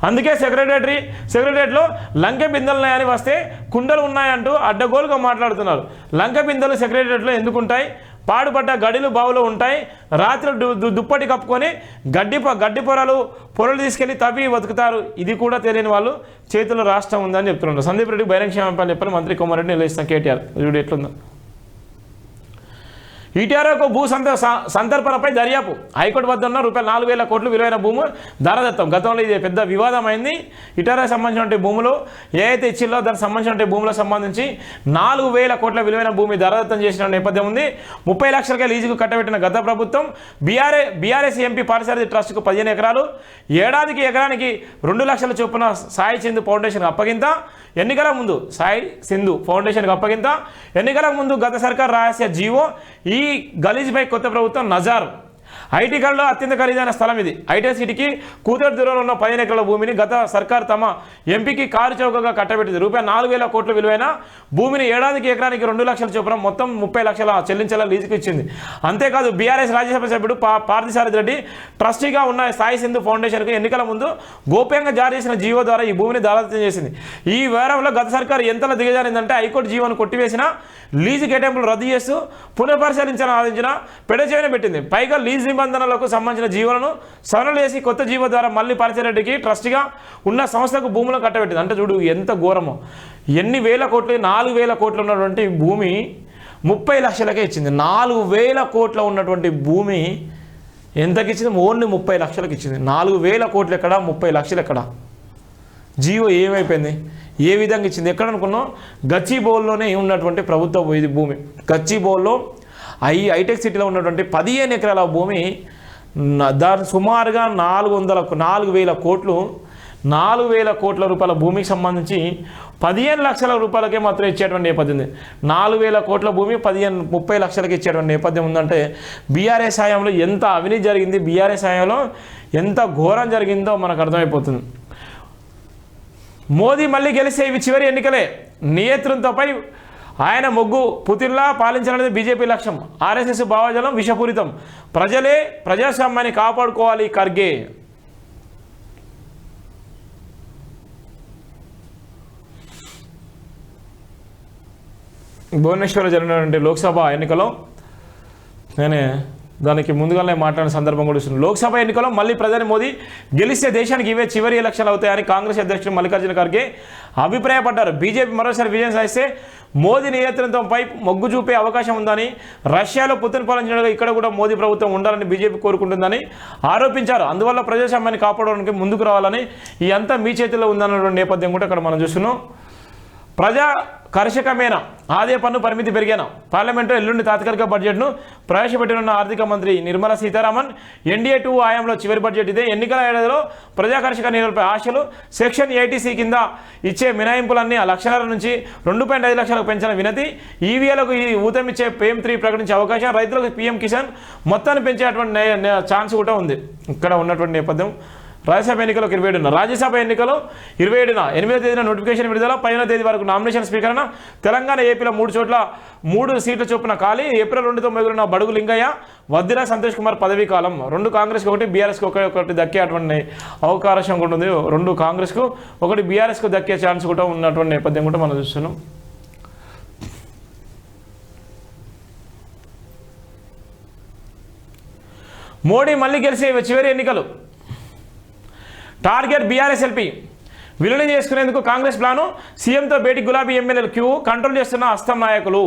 అందుకే సెక్రటరియట్లో లంక బిందెలు ఉన్నాయని వస్తే కుండలు ఉన్నాయంటూ అడ్డగోలుగా మాట్లాడుతున్నారు. లంక బిందెలు సెక్రటరియట్లో ఎందుకుంటాయి? పాడుపడ్డ గడిలు బావులు ఉంటాయి. రాత్రి దుప్పటి కప్పుకొని గడ్డి పొరలు తీసుకెళ్లి తవ్వి బతుకుతారు. ఇది కూడా తెలియని వాళ్ళు చేతిలో రాష్ట్రం ఉందని చెప్తున్నారు. సందీప్ రెడ్డి బహిరంగ క్షమాపణలు చెప్పని మంత్రి కోమారెడ్డి నిలదీస్తాం కేటీఆర్. చూడు ఎట్లుందో. ఈటీఆర్ఓకు భూ సంతర్పణపై దర్యాప్తు. హైకోర్టు వద్ద ఉన్న ₹4,000 కోట్లు విలువైన భూము ధరదత్తం. గతంలో ఇది పెద్ద వివాదం అయింది. ఈటీఆర్ఓకి సంబంధించిన భూములు ఏదైతే ఇచ్చిల్లో దానికి సంబంధించిన భూములకు సంబంధించి 4,000 కోట్ల విలువైన భూమి ధరదత్తం చేసిన నేపథ్యం ఉంది. 30 లక్షలకే లీజుకు కట్టబెట్టిన గత ప్రభుత్వం. బీఆర్ఎస్ ఎంపీ పారిశారథి ట్రస్టుకు 15 ఎకరాలు, ఏడాదికి ఎకరానికి 2 లక్షల చొప్పున సాయి సింధు ఫౌండేషన్కి అప్పగింత. ఎన్నికల ముందు సాయి సింధు ఫౌండేషన్కి అప్పగింత. ఎన్నికల ముందు గత సర్కార్ రాసిన జీవో. ఈ గలీజ్పై కొత్త ప్రభుత్వం నజారు. ఐటీ కాలంలో అత్యంత ఖరీదైన స్థలం ఇది. ఐటీ సిటీకి కూతురు దూరంలో ఉన్న 15 ఎకరాల భూమిని గత సర్కార్ తమ ఎంపీకి కారు చౌకగా కట్టబెట్టింది. ₹4,000 కోట్ల విలువైన భూమిని ఏడాదికి ఎకరానికి 2 లక్షల చొప్పున మొత్తం 30 లక్షల చెల్లించేలా లీజుకు ఇచ్చింది. అంతేకాదు బీఆర్ఎస్ రాజ్యసభ సభ్యుడు పార్థసారథి రెడ్డి ట్రస్టీగా ఉన్న సాయి సింధు ఫౌండేషన్కు ఎన్నికల ముందు గోప్యంగా జారీ చేసిన జీవో ద్వారా ఈ భూమిని దారాదత్తం చేసింది. ఈ వ్యవహారంలో గత సర్కారు ఎంతలా దిగజారిందంటే హైకోర్టు జీవోను కొట్టివేసిన, లీజు కేటాయింపులు రద్దు చేస్తూ పునఃపరిశీలించాలని ఆలోచించిన పెడచేవిన పెట్టింది. పైగా లీజు నిబంధనలకు సంబంధించిన జీవోలను సవరణలు చేసి కొత్త జీవో ద్వారా మళ్ళీ పార్థసారథికి ట్రస్టీగా ఉన్న సంస్థకు భూములను కట్టబెట్టింది. అంటే చూడు ఎంత ఘోరమో. ఎన్ని వేల కోట్లు, 4,000 కోట్లు ఉన్నటువంటి భూమి 30 లక్షలకే ఇచ్చింది. 4,000 కోట్ల ఉన్నటువంటి భూమి ఎంతకి ఇచ్చింది? ఓన్లీ 30 లక్షలకు ఇచ్చింది. 4,000 కోట్లు ఎక్కడ, 30 లక్షలు ఎక్కడ? జియో ఏమైపోయింది, ఏ విధంగా ఇచ్చింది? ఎక్కడ అనుకున్నాం? గచ్చిబౌలిలోనే ఉన్నటువంటి ప్రభుత్వ ఇది భూమి. గచ్చిబౌలిలో హైటెక్ సిటీలో ఉన్నటువంటి 15 ఎకరాల భూమి దాని సుమారుగా 4,000 కోట్లు 4,000 కోట్ల రూపాయల భూమికి సంబంధించి 15 లక్షల రూపాయలకే మాత్రం ఇచ్చేటువంటి నేపథ్యం ఉంది. 4,000 కోట్ల భూమి 30 లక్షలకి ఇచ్చేటువంటి నేపథ్యం ఉందంటే బీఆర్ఎస్ హయాంలో ఎంత అవినీతి జరిగింది, బీఆర్ఎస్ హయాంలో ఎంత ఘోరం జరిగిందో మనకు అర్థమైపోతుంది. మోదీ మళ్ళీ గెలిస్తే ఇవి చివరి ఎన్నికలే. నియంత్రణపై ఆయన మొగ్గు, పుతిన్లా పాలించాలనేది బీజేపీ లక్ష్యం. ఆర్ఎస్ఎస్ భావజాలం విషపూరితం, ప్రజలే ప్రజాస్వామ్యాన్ని కాపాడుకోవాలి ఖర్గే. భువనేశ్వర్లో జరిగినటువంటి లోక్సభ ఎన్నికలో దానికి ముందుగానే మాట్లాడిన సందర్భం కూడా ఇస్తుంది. లోక్సభ ఎన్నికల్లో మళ్ళీ ప్రధాని మోదీ గెలిస్తే దేశానికి ఇవే చివరి ఎలక్షన్లు అవుతాయని కాంగ్రెస్ అధ్యక్షుడు మల్లికార్జున ఖర్గే అభిప్రాయపడ్డారు. బీజేపీ మరోసారి విజయం సాధిస్తే మోదీ నియంత్రణపై మొగ్గు చూపే అవకాశం ఉందని, రష్యాలో పుతిన్ పాలించినట్టుగా ఇక్కడ కూడా మోదీ ప్రభుత్వం ఉండాలని బీజేపీ కోరుకుంటుందని ఆరోపించారు. అందువల్ల ప్రజాస్వామ్యాన్ని కాపాడడానికి ముందుకు రావాలని ఈ అంతా మీ చేతిలో ఉందన్నటువంటి నేపథ్యం కూడా ఇక్కడ మనం చూస్తున్నాం. ప్రజా కర్షకమైన ఆదాయ పన్ను పరిమితి పెరిగాను. పార్లమెంట్లో ఎల్లుండి తాత్కాలిక బడ్జెట్ను ప్రవేశపెట్టనున్న ఆర్థిక మంత్రి నిర్మలా సీతారామన్. ఎన్డీఏ 2 హయాంలో చివరి బడ్జెట్ ఇదే. ఎన్నికల ఏడాదిలో ప్రజాకర్షక నిధులపై ఆశలు. సెక్షన్ 80C కింద ఇచ్చే మినహాయింపులన్నీ 1 లక్షల నుంచి 2.5 లక్షలకు పెంచిన వినతి. ఈవీఏలకు ఊతమిచ్చే PM3 ప్రకటించే అవకాశం. రైతులకు PM కిసాన్ మొత్తాన్ని పెంచేటువంటి ఛాన్స్ కూడా ఉంది. ఇక్కడ ఉన్నటువంటి నేపథ్యం. రాజ్యసభ ఎన్నికలు 27న, రాజ్యసభ ఎన్నికలు 27న, 8వ తేదీన నోటిఫికేషన్ విడుదల, 10వ తేదీ వరకు నామినేషన్ స్వీకరణ. తెలంగాణ, ఏపీలో 3 చోట్ల 3 సీట్ల చొప్పున ఖాళీ. ఏప్రిల్ 2తో మొదలైన బడుగు లింగయ్య, వద్దిరా సంతోష్ కుమార్ పదవీ కాలం. 2 కాంగ్రెస్కి 1, బీఆర్ఎస్కి ఒకటి దక్కేటువంటి అవకాశం కూడా ఉంది. 2 కాంగ్రెస్కు 1 బీఆర్ఎస్కు దక్కే ఛాన్స్ కూడా ఉన్నటువంటి నేపథ్యం కూడా మనం చూస్తున్నాం. మోడీ మళ్ళీ గెలిచే చివరి ఎన్నికలు. టార్గెట్ బీఆర్ఎస్ ఎల్పీ విలీనం చేసుకునేందుకు కాంగ్రెస్ ప్లాను. సీఎంతో భేటీ. గులాబీ ఎమ్మెల్యేలు క్యూ. కంట్రోల్ చేస్తున్న హస్తం నాయకులు.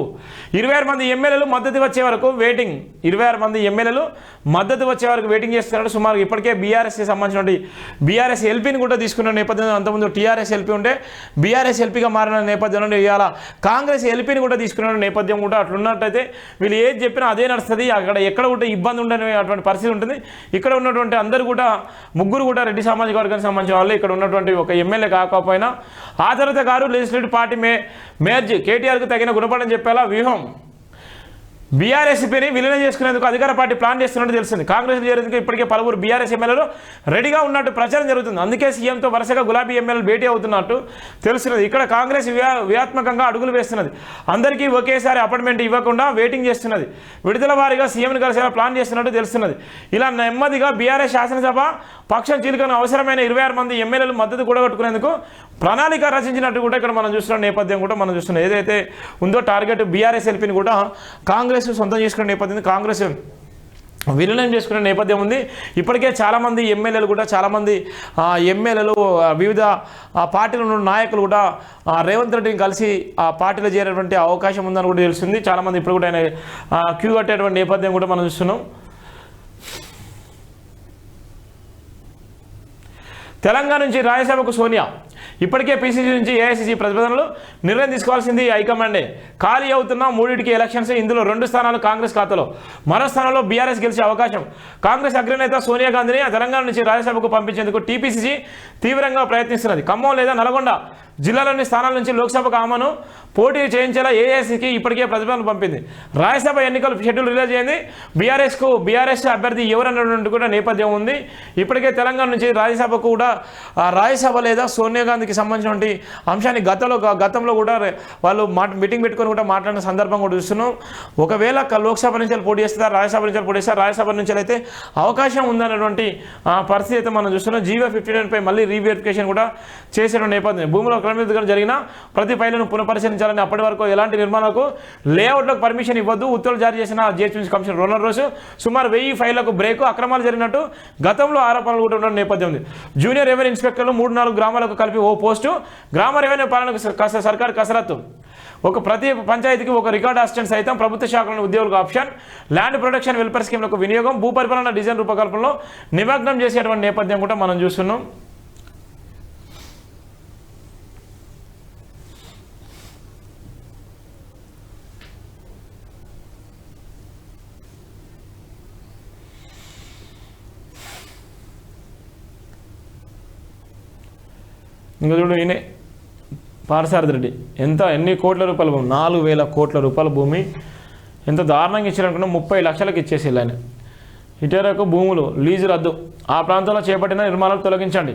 26 మంది ఎమ్మెల్యేలు మద్దతు వచ్చే వరకు వెయిటింగ్. 26 మంది ఎమ్మెల్యేలు మద్దతు వచ్చే వరకు వెయిటింగ్ చేస్తున్నారు. సుమారు ఇప్పటికే బీఆర్ఎస్కి సంబంధించిన బీఆర్ఎస్ ఎల్పీని కూడా తీసుకున్న నేపథ్యంలో, అంతకుముందు టీఆర్ఎస్ ఎల్పీ ఉంటే బీఆర్ఎస్ ఎల్పీగా మారిన నేపథ్యంలో ఇవాళ కాంగ్రెస్ ఎల్పీని కూడా తీసుకున్న నేపథ్యం కూడా అట్లున్నట్టయితే వీళ్ళు ఏది చెప్పినా అదే నడుస్తుంది. అక్కడ ఎక్కడ కూడా ఇబ్బంది ఉండని అటువంటి పరిస్థితి ఉంటుంది. ఇక్కడ ఉన్నటువంటి అందరూ కూడా 3 కూడా రెడ్డి సామాజిక వర్గానికి సంబంధించిన వాళ్ళు. ఇక్కడ ఉన్నటువంటి ఒక ఎమ్మెల్యే కాకపోయినా ఆ తర్వాత గారు లెజిస్లేటివ్ పార్టీ మేర్జ్ కేటీఆర్కు తగిన గుణపడని చెప్పేలా వ్యూహం. బీఆర్ఎస్పీని విలీనం చేసుకునేందుకు అధికార పార్టీ ప్లాన్ చేస్తున్నట్టు తెలిసింది. కాంగ్రెస్ చేరేందుకు ఇప్పటికే పలువురు బీఆర్ఎస్ ఎమ్మెల్యేలు రెడీగా ఉన్నట్టు ప్రచారం జరుగుతుంది. అందుకే సీఎంతో వరుసగా గులాబీ ఎమ్మెల్యేలు భేటీ అవుతున్నట్టు తెలుస్తున్నది. ఇక్కడ కాంగ్రెస్ వ్యూహాత్మకంగా అడుగులు వేస్తున్నది. అందరికీ ఒకేసారి అపాయింట్మెంట్ ఇవ్వకుండా వెయిటింగ్ చేస్తున్నది. విడుదల వారీగా సీఎంను కలిసేలా ప్లాన్ చేస్తున్నట్టు తెలుస్తున్నది. ఇలా నెమ్మదిగా బీఆర్ఎస్ శాసనసభ పక్షం చీలికను అవసరమైన 26 మంది ఎమ్మెల్యేలు మద్దతు కూడగట్టుకునేందుకు ప్రణాళిక రచించినట్టు కూడా ఇక్కడ మనం చూస్తున్న నేపథ్యం కూడా మనం చూస్తున్నాం. ఏదైతే ఉందో టార్గెట్ బీఆర్ఎస్ ఎల్పీని కూడా కాంగ్రెస్ సొంతం చేసుకునే నేపథ్యం, కాంగ్రెస్ విలీనం చేసుకునే నేపథ్యం ఉంది. ఇప్పటికే చాలామంది ఎమ్మెల్యేలు కూడా ఎమ్మెల్యేలు వివిధ పార్టీల ఉన్న నాయకులు కూడా రేవంత్ రెడ్డిని కలిసి ఆ పార్టీలో చేరేటువంటి అవకాశం ఉందని కూడా తెలుస్తుంది. చాలామంది ఇప్పుడు కూడా ఆయన క్యూ కట్టేటువంటి నేపథ్యం కూడా మనం చూస్తున్నాం. తెలంగాణ నుంచి రాజ్యసభకు సోనియా. ఇప్పటికే పీసీసీ నుంచి ఏఐసీసీ ప్రతిపాదనలు నిర్ణయం తీసుకోవాల్సింది హైకమాండే. ఖాళీ అవుతున్న 3 ఎలక్షన్స్. ఇందులో 2 స్థానాలు కాంగ్రెస్ ఖాతాలో. మరో స్థానంలో బీఆర్ఎస్ గెలిచే అవకాశం. కాంగ్రెస్ అగ్రనేత సోనియా గాంధీని తెలంగాణ నుంచి రాజ్యసభకు పంపించేందుకు టీపీసీసీ తీవ్రంగా ప్రయత్నిస్తున్నది. ఖమ్మం లేదా నల్గొండ జిల్లాలోని స్థానాల నుంచి లోక్సభకు ఆమెను పోటీ చేయించేలా ఏఐసీకి ఇప్పటికే ప్రతిపాదన పంపింది. రాజ్యసభ ఎన్నికలు షెడ్యూల్ రిలీజ్ అయింది. బీఆర్ఎస్ అభ్యర్థి ఎవరన్నటువంటి కూడా నేపథ్యం ఉంది. ఇప్పటికే తెలంగాణ నుంచి రాజ్యసభకు కూడా రాజ్యసభ లేదా సోనియా గాంధీకి సంబంధించినటువంటి అంశాన్ని గతంలో కూడా వాళ్ళు మీటింగ్ పెట్టుకొని కూడా మాట్లాడిన సందర్భం కూడా చూస్తున్నాం. ఒకవేళ లోక్సభ నుంచి పోటీ చేస్తారు, రాజ్యసభ నుంచి పోటీ చేస్తారు, రాజ్యసభ నుంచి అయితే అవకాశం ఉందన్నటువంటి పరిస్థితి అయితే మనం చూస్తున్నాం. జీవో 59 పై మళ్ళీ రీవెరిఫికేషన్ కూడా చేసిన నేపథ్యం. భూమిలో క్రమబద్ధీకరణ జరిగిన ప్రతి ఫైలును పునఃపరిశీలించాలని, అప్పటి వరకు ఎలాంటి నిర్మాణాలకు లేఅవుట్లకు పర్మిషన్ ఇవ్వద్దు ఉత్తర్వులు జారీ చేసిన జిహెచ్ఎంసీ కమిషనర్ రోనర్ రోసు. సుమారు 1000 ఫైళ్లకు బ్రేకు. అక్రమాలు జరిగినట్టు గతంలో ఆరోపణలు కూడా ఉన్న నేపథ్యం ఉంది. జూనియర్ రెవెన్యూ ఇన్స్పెక్టర్లు 3-4 గ్రామాలకు కలిపి ఓ పోస్టు. గ్రామ రెవెన్యూ పాలనకు సర్కారు కసరత్తు. ప్రతి పంచాయతీకి ఒక రికార్డ్ అసిస్టెంట్ సైతం ప్రభుత్వ శాఖలోని ఉద్యోగులకు ఆప్షన్. ల్యాండ్ ప్రొటెక్షన్ వెల్ఫేర్ స్కీమ్లకు వినియోగం. భూపరిపాలన డిజైన్ రూపకల్పనలో నిమగ్నం చేసేటువంటి నేపథ్యం కూడా మనం చూస్తున్నాం. ఇంకా చూడు ఈయనే పార్థసారథి రెడ్డి ఎన్ని కోట్ల రూపాయల భూమి, 4,000 కోట్ల రూపాయల భూమి ఎంత దారుణంగా ఇచ్చారనుకున్నా 30 లక్షలకు ఇచ్చేసి ఆయన. ఇటేరకు భూములు లీజు రద్దు, ఆ ప్రాంతంలో చేపట్టిన నిర్మాణాలు తొలగించండి.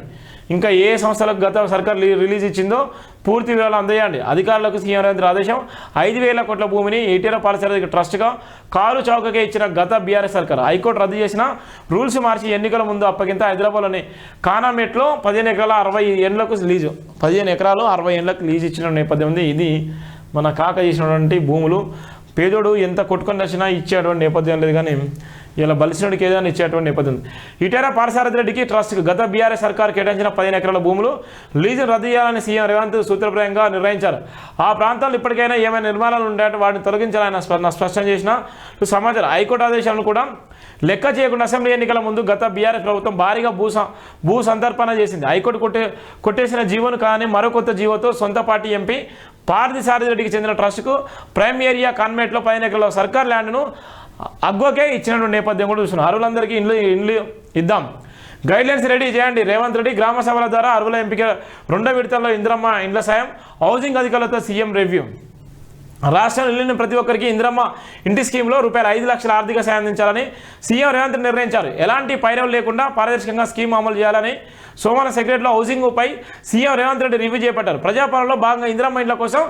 ఇంకా ఏ సంస్థలకు గత సర్కార్ రిలీజ్ ఇచ్చిందో పూర్తి వివరాలు అందజేయండి. అధికారులకు సీఎం రేవంత్ ఆదేశం. 5,000 కోట్ల భూమిని ఈటేర పార్థసారథి ట్రస్ట్గా కారు చౌకకే ఇచ్చిన గత బీఆర్ఎస్ సర్కార్ హైకోర్టు రద్దు చేసిన రూల్స్ మార్చి ఎన్నికల ముందు అప్పగింత. హైదరాబాద్లోని కానామెట్లో 15 ఎకరాల 60 ఏళ్లకు లీజు, 15 ఎకరాలు 60 ఏళ్లకు లీజు ఇచ్చిన నేపథ్యం ఉంది. ఇది మన కాక చేసినటువంటి భూములు. పేదోడు ఎంత కొట్టుకొని వచ్చినా ఇచ్చేటువంటి నేపథ్యం లేదు, కానీ ఇలా బలిసినోడికి ఏదైనా ఇచ్చేటువంటి నేపథ్యం. ఈటెల పార్థసారథి రెడ్డికి ట్రస్ట్కు గత బీఆర్ఎస్ సర్కార్ కేటాయించిన 15 ఎకరాల భూములు లీజును రద్దు చేయాలని సీఎం రేవంత్ సూత్రప్రాయంగా నిర్ణయించారు. ఆ ప్రాంతాల్లో ఇప్పటికైనా ఏమైనా నిర్మాణాలు ఉంటే వాటిని తొలగించాలని స్పష్టం చేసిన సమాచారం. హైకోర్టు ఆదేశాలను కూడా లెక్క చేయకుండా అసెంబ్లీ ఎన్నికల ముందు గత బీఆర్ఎస్ ప్రభుత్వం భారీగా భూ సంతర్పణ చేసింది. హైకోర్టు కొట్టేసిన జీవోను కానీ మరో కొత్త జీవోతో సొంత పార్టీ ఎంపీ పార్థసారథి రెడ్డికి చెందిన ట్రస్టుకు ప్రైమ్ ఏరియా కాన్వెంట్లో 15 ఎకరాల సర్కార్ ల్యాండ్ను అగ్గోకే ఇచ్చినటువంటి నేపథ్యం కూడా చూస్తున్నాం. అర్హులందరికీ ఇండ్లు ఇద్దాం, గైడ్లైన్స్ రెడీ చేయండి. రేవంత్ రెడ్డి గ్రామ సభల ద్వారా అర్హుల ఎంపిక 2వ విడతల్లో ఇందిరమ్మ ఇండ్ల సాయం. హౌసింగ్ అధికారులతో సీఎం రివ్యూ. రాష్ట్రంలో ఇల్లుని ప్రతి ఒక్కరికి ఇందిరమ్మ ఇంటి స్కీమ్లో రూపాయలు 5 లక్షల ఆర్థిక సాయం అందించాలని సీఎం రేవంత్ నిర్ణయించారు. ఎలాంటి పైరవులు లేకుండా పారదర్శకంగా స్కీమ్ అమలు చేయాలని సోమవారం సెక్రటరీలో హౌసింగ్పై సీఎం రేవంత్ రెడ్డి రివ్యూ చేపట్టారు. ప్రజాపాలనలో భాగంగా ఇందిరమ్మ ఇండ్ల కోసం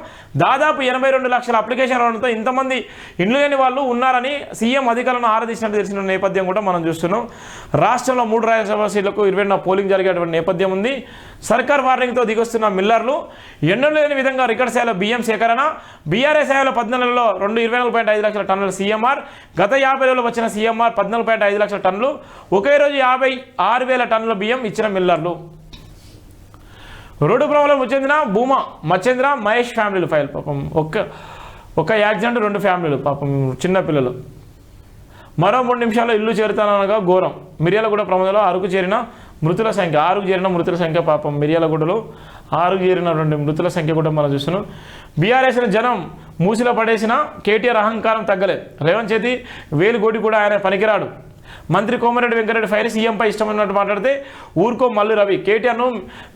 దాదాపు 82 లక్షల అప్లికేషన్ రావడంతో ఇంతమంది ఇండ్లు లేని వాళ్ళు ఉన్నారని సీఎం అధికారులను ఆరాధించినట్టు తెలిసిన నేపథ్యం కూడా మనం చూస్తున్నాం. రాష్ట్రంలో 3 రాజ్యసభ సీట్లకు 20 పోలింగ్ జరిగేటువంటి నేపథ్యం ఉంది. సర్కార్ వార్నింగ్తో దిగొస్తున్న మిల్లర్లు ఎన్నడూ లేని విధంగా రికార్డ్ స్థాయిలో బియ్యం సేకరణ. బీఆర్ఎస్ స్థాయిలో 14 నెలల్లో 24.5 లక్షల టన్నుల సీఎంఆర్. గత 50 రోజుల్లో వచ్చిన సీఎంఆర్ 14.5 లక్షల టన్నులు. ఒకే రోజు 56,000 టన్నుల బియ్యం ఇచ్చిన మిల్లర్లు. రోడ్డు ప్రమాదంలో చెందిన భూమా మచ్చేంద్ర మహేష్ ఫ్యామిలీలు ఫైల్. పాపం ఒక యాక్సిడెంట్ 2 ఫ్యామిలీలు, పాపం చిన్నపిల్లలు. మరో 3 నిమిషాల్లో ఇల్లు చేరుతానగా ఘోరం. మిర్యాలగూడ ప్రమాదంలో 6కు చేరిన మృతుల సంఖ్య. పాపం మిర్యాలగూడలో 6కు చేరిన 2 మృతుల సంఖ్య కూడా మనం చూస్తున్నాం. బీఆర్ఎస్ని జనం మూసిలో పడేసిన కేటీఆర్ అహంకారం తగ్గలేదు. రేవంత్ చేతి వేలు గోటి కూడా ఆయన పనికిరాడు. మంత్రి కోమరెడ్డి వెంకరెడ్డి ఫైర్. సీఎంపై ఇష్టమైనట్టు మాట్లాడితే ఊరుకో మల్లు రవి. కేటీఆర్ను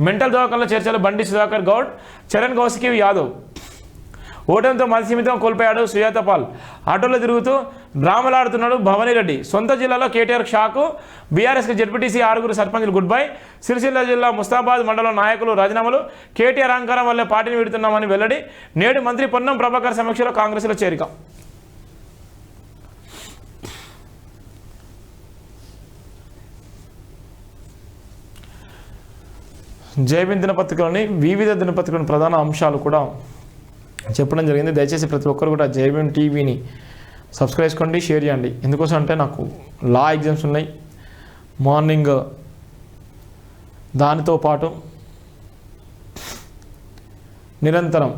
మెంటల్ దవాఖానలో చేర్చాలి బండి సుధాకర్ గౌడ్. చరణ్ కౌశిక్ యాదవ్. ఓటమితో మధ్యసీమితం కోల్పోయాడు సుజాత పాల్. ఆటోలో తిరుగుతూ డ్రామలాడుతున్నాడు భవానీరెడ్డి. సొంత జిల్లాలో కేటీఆర్ షాకు. బీఆర్ఎస్కి జెడ్పీటీసీ 6 సర్పంచులు గుడ్ బై. సిరిసిల్ల జిల్లా ముస్తాబాద్ మండలం నాయకులు రాజీనామాలు. కేటీఆర్ అహంకారం వల్లే పార్టీని విడుతున్నామని వెల్లడి. నేడు మంత్రి పొన్నం ప్రభాకర్ సమీక్షలో కాంగ్రెస్లో చేరిక. జైబీన్ దినపత్రికలోని వివిధ దినపత్రికలోని ప్రధాన అంశాలు కూడా చెప్పడం జరిగింది. దయచేసి ప్రతి ఒక్కరు కూడా జైబీన్ టీవీని సబ్స్క్రైబ్ చేసుకోండి, షేర్ చేయండి. ఎందుకోసం అంటే నాకు లా ఎగ్జామ్స్ ఉన్నాయి మార్నింగ్. దానితో పాటు నిరంతరం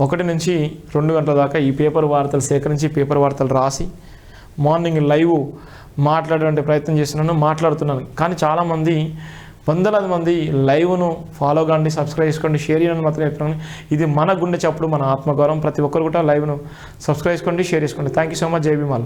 1 నుంచి 2 గంటల దాకా ఈ పేపర్ వార్తలు సేకరించి పేపర్ వార్తలు రాసి మార్నింగ్ లైవ్ మాట్లాడేటువంటి ప్రయత్నం మాట్లాడుతున్నాను. కానీ చాలామంది వందలాది మంది లైవ్ను ఫాలో కాండి, సబ్స్క్రైబ్ చేసుకోండి, షేర్ చేయండి మాత్రం చెప్తున్నాను. ఇది మన గుండె చప్పుడు, మన ఆత్మగౌరవం. ప్రతి ఒక్కరు కూడా లైవ్ను సబ్స్క్రైబ్ చేసుకోండి, షేర్ చేసుకోండి. Thank you so much. జై భీమ్.